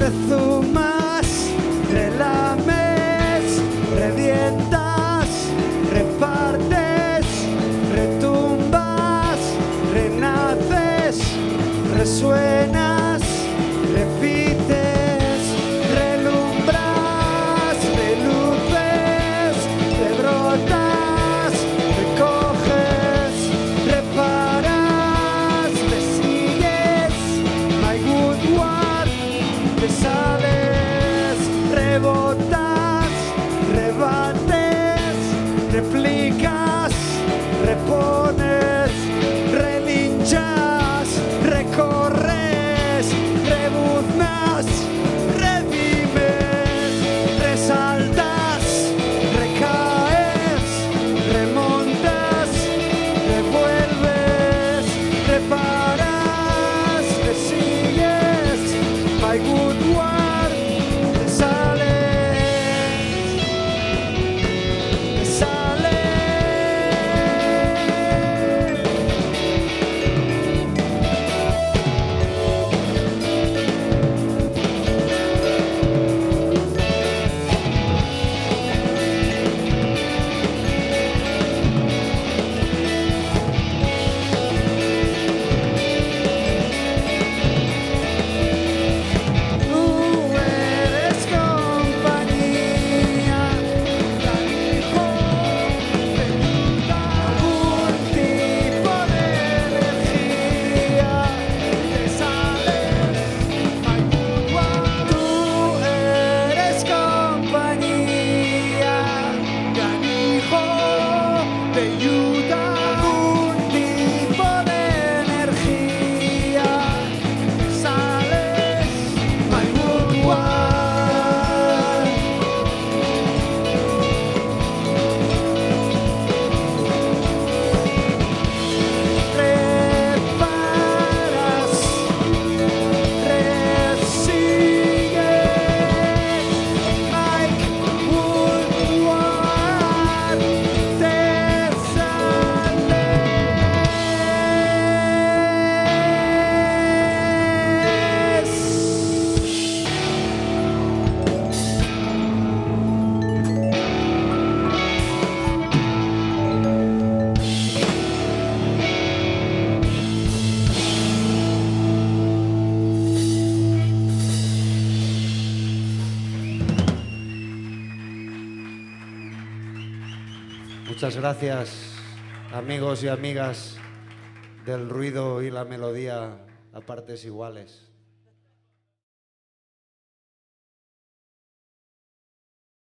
rezumas, relames, revientas, repartes, retumbas, renaces, resuenas, repites, relumbras, reluces, rebrotas, recoges, reparas, te sigues, my good one, te sales, rebotas, rebates, replicas, repones, relinchas, recorres, rebuznas, redimes, resaltas, recaes, remontas, revuelves, reparas, te sigues, my good one, te sales, te sales. Tú eres compañía, canijo, te da algún tipo de energía, te sales, my good one. Tú eres compañía, canijo, te ayuda algún tipo de energía, te sales, my good one. Reparas, resigues, my good one, te Muchas gracias, amigos y amigas del ruido y la melodía a partes iguales.